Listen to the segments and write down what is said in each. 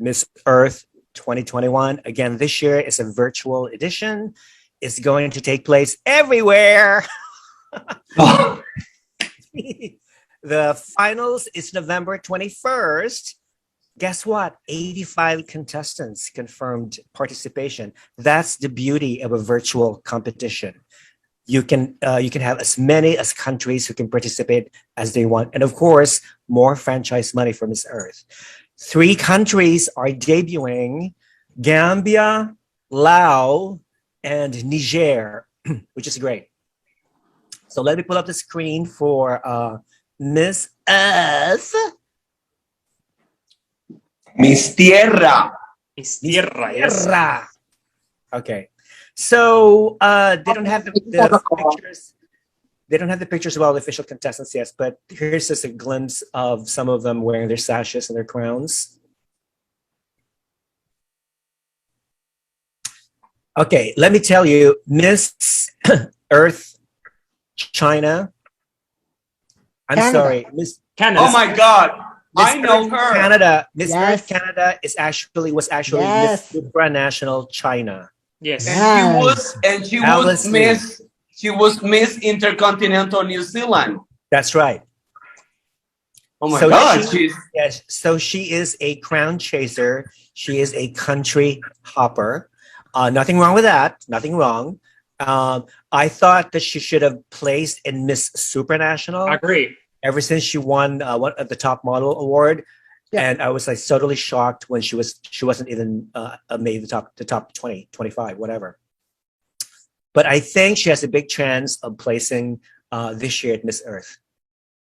Miss Earth 2021. Again, this year is a virtual edition. It's going to take place everywhere. The finals is November 21st. Guess what? 85 contestants confirmed participation. That's the beauty of a virtual competition. You can have as many as countries who can participate as they want, and of course, more franchise money for Miss Earth. 3 countries are debuting: Gambia, Laos, and Niger, which is great. So let me pull up the screen for Miss Earth. Miss Tierra. Miss Tierra, yes. Okay. So they don't have the pictures. They don't have the pictures of all the official contestants yet, but here's just a glimpse of some of them wearing their sashes and their crowns. Okay, let me tell you, Miss Earth China. I'm Canada. sorry, Miss Canada. Oh my God. Miss I know Earth her. Canada. Miss Yes. Earth Canada was actually Yes. Miss Supranational China. Yes. And she Alice was Miss Intercontinental New Zealand. That's right. Oh my So God. Yes, so she is a crown chaser. She is a country hopper. Nothing wrong with that. Nothing wrong. I thought that she should have placed in Miss Supranational. I agree. Ever since she won the top model award, Yeah. and I was like totally shocked when she wasn't even made the top 20, 25, whatever. But I think she has a big chance of placing this year at Miss Earth.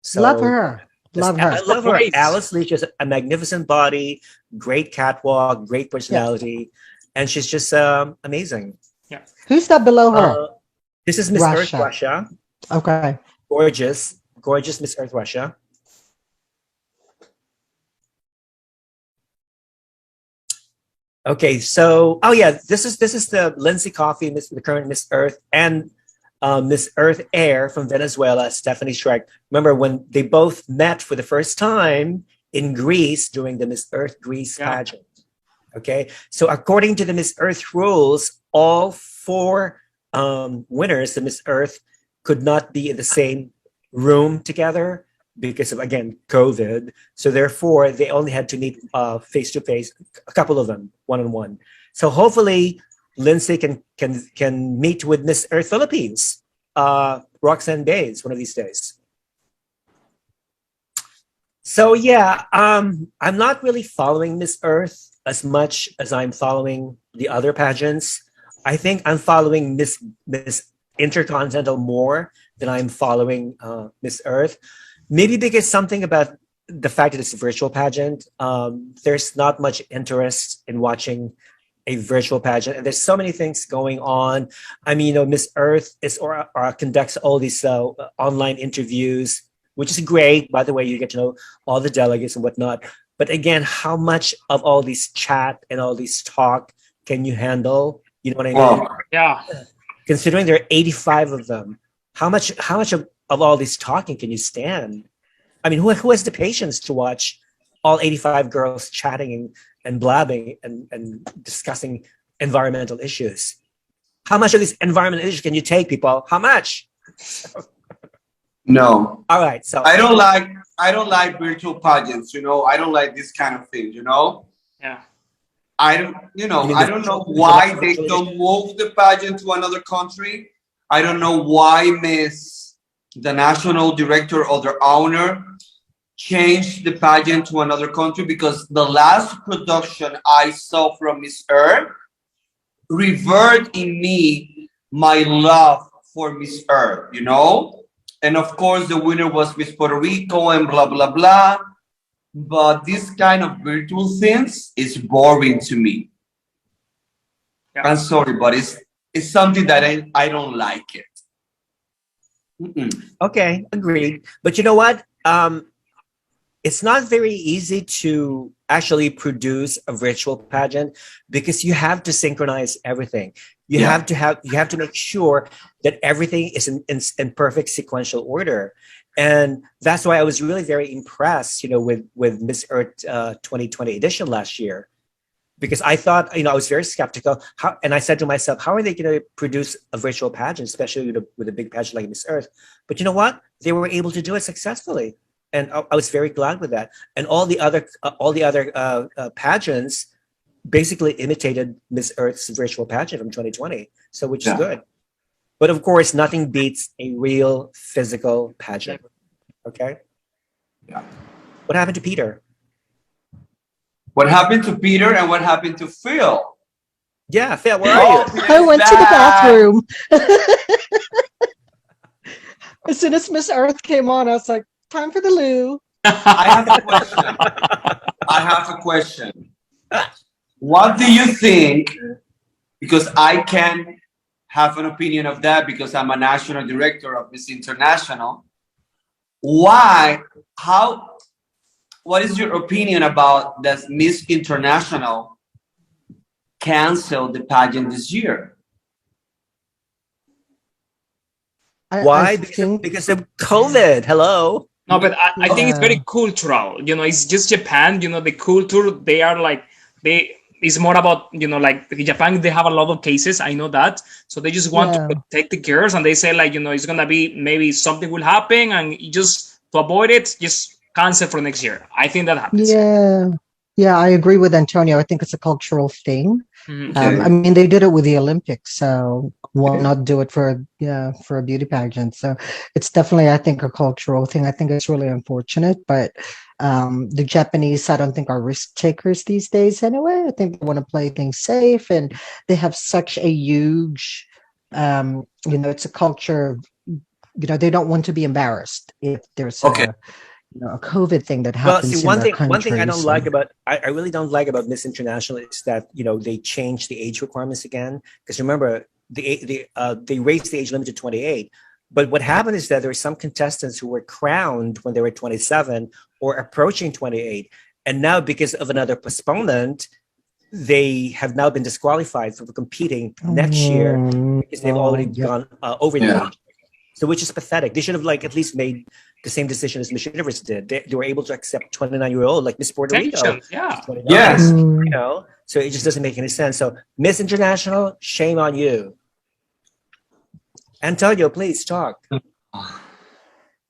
So Love her. Love her. I love her. Great. Alice Leach has a magnificent body, great catwalk, great personality, and she's just amazing. Who's that below her? This is Miss Earth Russia. Russia. Okay. Gorgeous Miss Earth Russia. Okay, so this is the Lindsay Coffey, the current Miss Earth, and Miss Earth Air from Venezuela, Stephanie Schreck. Remember when they both met for the first time in Greece during the Miss Earth Greece pageant? Okay, so according to the Miss Earth rules, all 4 winners of Miss Earth could not be in the same room together because of, again, COVID. So therefore, they only had to meet face to face, a couple of them, one-on-one. So hopefully, Lindsay can meet with Miss Earth Philippines, Roxanne Bays, one of these days. So yeah, I'm not really following Miss Earth as much as I'm following the other pageants. I think I'm following Miss Intercontinental more than I'm following Miss Earth. Maybe because something about the fact that it's a virtual pageant, there's not much interest in watching a virtual pageant, and there's so many things going on. I mean, Miss Earth conducts all these online interviews, which is great. By the way, you get to know all the delegates and whatnot. But again, how much of all these chat and all these talk can you handle? You know what I mean? Yeah. Considering there are 85 of them, how much of all this talking can you stand? I mean, who has the patience to watch all 85 girls chatting and blabbing and discussing environmental issues? How much of these environmental issues can you take, people? How much? No. All right. So I don't like virtual pageants, I don't like this kind of thing, Yeah. I don't know why they don't move the pageant to another country. I don't know why the national director or the owner changed the pageant to another country, because the last production I saw from Miss Earth revert in me my love for Miss Earth, And of course, the winner was Miss Puerto Rico and blah, blah, blah. But this kind of virtual things is boring to me. Yeah. I'm sorry, but it's something that I don't like it. Okay, agreed. But you know what? It's not very easy to actually produce a virtual pageant because you have to synchronize everything. You have to make sure that everything is in perfect sequential order. And that's why I was really very impressed, with Miss Earth 2020 edition last year. because I thought, I was very skeptical. And I said to myself, how are they going to produce a virtual pageant, especially with a big pageant like Miss Earth? But you know what? They were able to do it successfully, and I was very glad with that. And all the other pageants basically imitated Miss Earth's virtual pageant from 2020, so which is good. But of course, nothing beats a real physical pageant. Okay. Yeah. What happened to Peter? What happened to Peter and what happened to Phil? Yeah, Phil, where are you? I went to the bathroom. As soon as Miss Earth came on, I was like, time for the loo. I have a question. I have a question. What do you think? Because I can have an opinion of that because I'm a national director of Miss International. What is your opinion about that Miss International canceled the pageant this year? Why? Because of COVID. Hello. No, but I think it's very cultural. It's just Japan. The culture. They are like It's more about like Japan. They have a lot of cases. I know that, so they just want to protect the girls, and they say like it's gonna be maybe something will happen, and just to avoid it, just cancel for next year. I think that happens. Yeah, I agree with Antonio. I think it's a cultural thing. Okay. I mean, they did it with the Olympics, so why not do it for a beauty pageant? So it's definitely, I think, a cultural thing. I think it's really unfortunate, but the Japanese, I don't think, are risk takers these days anyway. I think they want to play things safe, and they have such a huge, it's a culture. They don't want to be embarrassed if there's a COVID thing that happens. One thing I don't like about I really don't like about Miss International is that they changed the age requirements again. Because remember, they raised the age limit to 28. But what happened is that there were some contestants who were crowned when they were 27 or approaching 28, and now because of another postponement, they have now been disqualified from competing next year because they've already gone over the age. So, which is pathetic. They should have at least made the same decision as Miss Universe did. They were able to accept 29-year-old like Miss Puerto Rico. Yeah. Yes. So it just doesn't make any sense. So Miss International, shame on you. Antonio, please talk.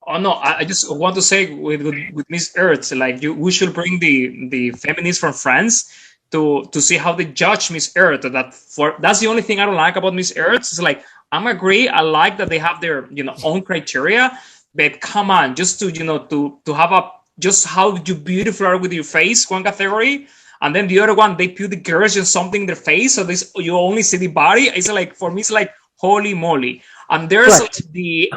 Oh no, I just want to say with Miss Earth, like we should bring the feminists from France to see how they judge Miss Earth. That's the only thing I don't like about Miss Earth. It's like I'm agree. I like that they have their own criteria, but come on, just to to have just how you beautiful are with your face, one category, and then the other one they put the girls in something in their face, so you only see the body. It's like, for me, it's like holy moly. And there's they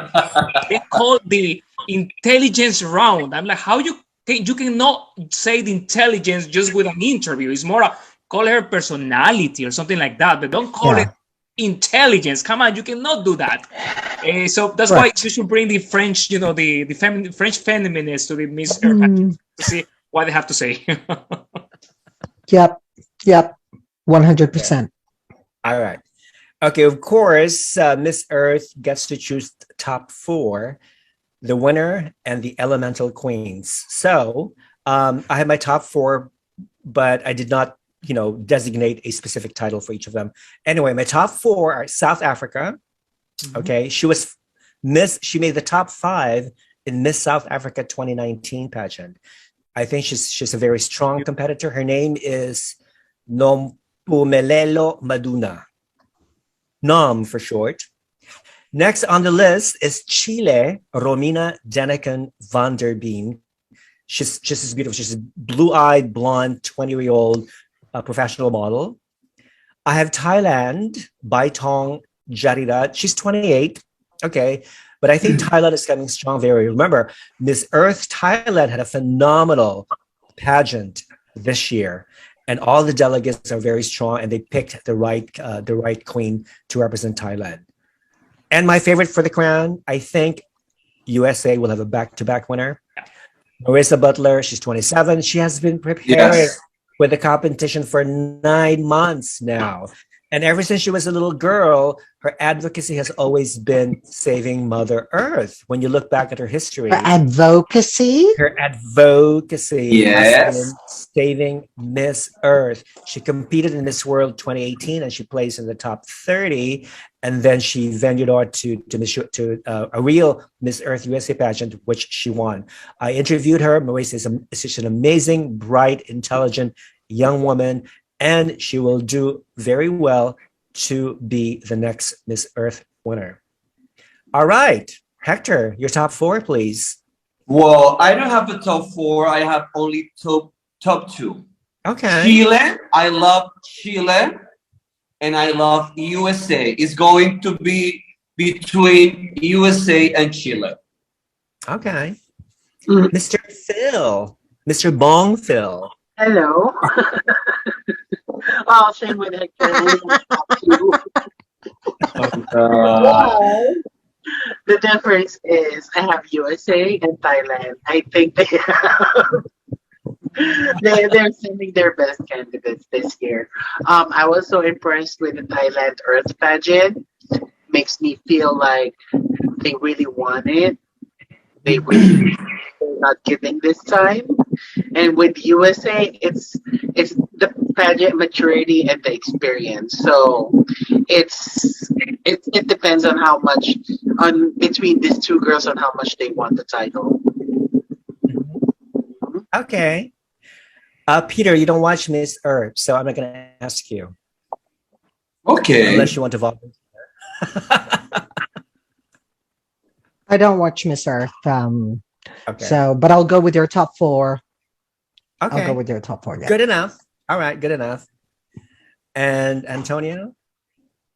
call the intelligence round. I'm like, how you cannot say the intelligence just with an interview. It's more call her personality or something like that, but don't call it intelligence. Come on, you cannot do that. So that's why you should bring the French, the French feminists to the Miss Earth to see what they have to say. Yep, 100%. All right. Okay, of course, Miss Earth gets to choose top 4, the winner and the elemental queens. So I had my top 4, but I did not, designate a specific title for each of them. Anyway, my top 4 are South Africa. Okay, she made the top 5 in Miss South Africa 2019 pageant. I think she's a very strong competitor. Her name is Nompumelelo Maduna. NOM for short. Next on the list is Chile, Romina Deniken van der Been. She's just beautiful. She's a blue-eyed, blonde, 20-year-old professional model. I have Thailand, Baitong Jaridat. She's 28. Okay. But I think Thailand is coming strong. Remember, Miss Earth Thailand had a phenomenal pageant this year. And all the delegates are very strong, and they picked the right queen to represent Thailand. And my favorite for the crown, I think USA will have a back-to-back winner. Marissa Butler, she's 27. She has been preparing with the competition for 9 months now. And ever since she was a little girl, her advocacy has always been saving Mother Earth. When you look back at her history, For advocacy? her advocacy has Yes. been saving Miss Earth. She competed in Miss World 2018 and she placed in the top 30. And then she ventured on to a real Miss Earth USA pageant, which she won. I interviewed her. Maurice is she's an amazing, bright, intelligent young woman, and she will do very well to be the next Miss Earth winner. All right, Hector, your top 4, please. Well, I don't have a top 4. I have only top 2. Okay. Chile. I love Chile, and I love USA. It's going to be between USA and Chile. Okay. Mr. Phil, Mr. Bong Phil. Hello. Oh, same with Hector. The difference is I have USA and Thailand. I think they're sending their best candidates this year. I was so impressed with the Thailand Earth pageant. Makes me feel like they really want it. They're not giving this time. And with USA, it's the pageant maturity and the experience. So it depends on how much on between these two girls on how much they want the title. Okay. Peter, you don't watch Miss Earth, so I'm not going to ask you. Okay. Unless you want to volunteer. I don't watch Miss Earth. Okay. So, but I'll go with your top 4. Okay. I'll go with your top 4. Yeah. Good enough. All right, good enough. And Antonio?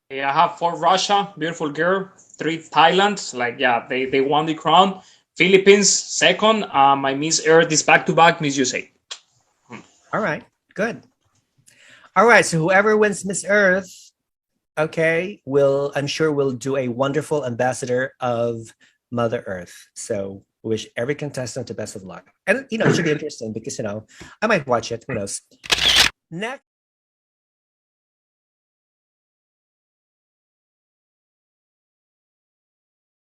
Yeah, I have 4 Russia, beautiful girl. 3 Thailand, like yeah, they won the crown. Philippines second. My Miss Earth is back-to-back Miss USA. All right, good. All right, so whoever wins Miss Earth, okay, I'm sure will do a wonderful ambassador of Mother Earth. So wish every contestant the best of luck. And, it should be interesting because, I might watch it. Who knows? Next.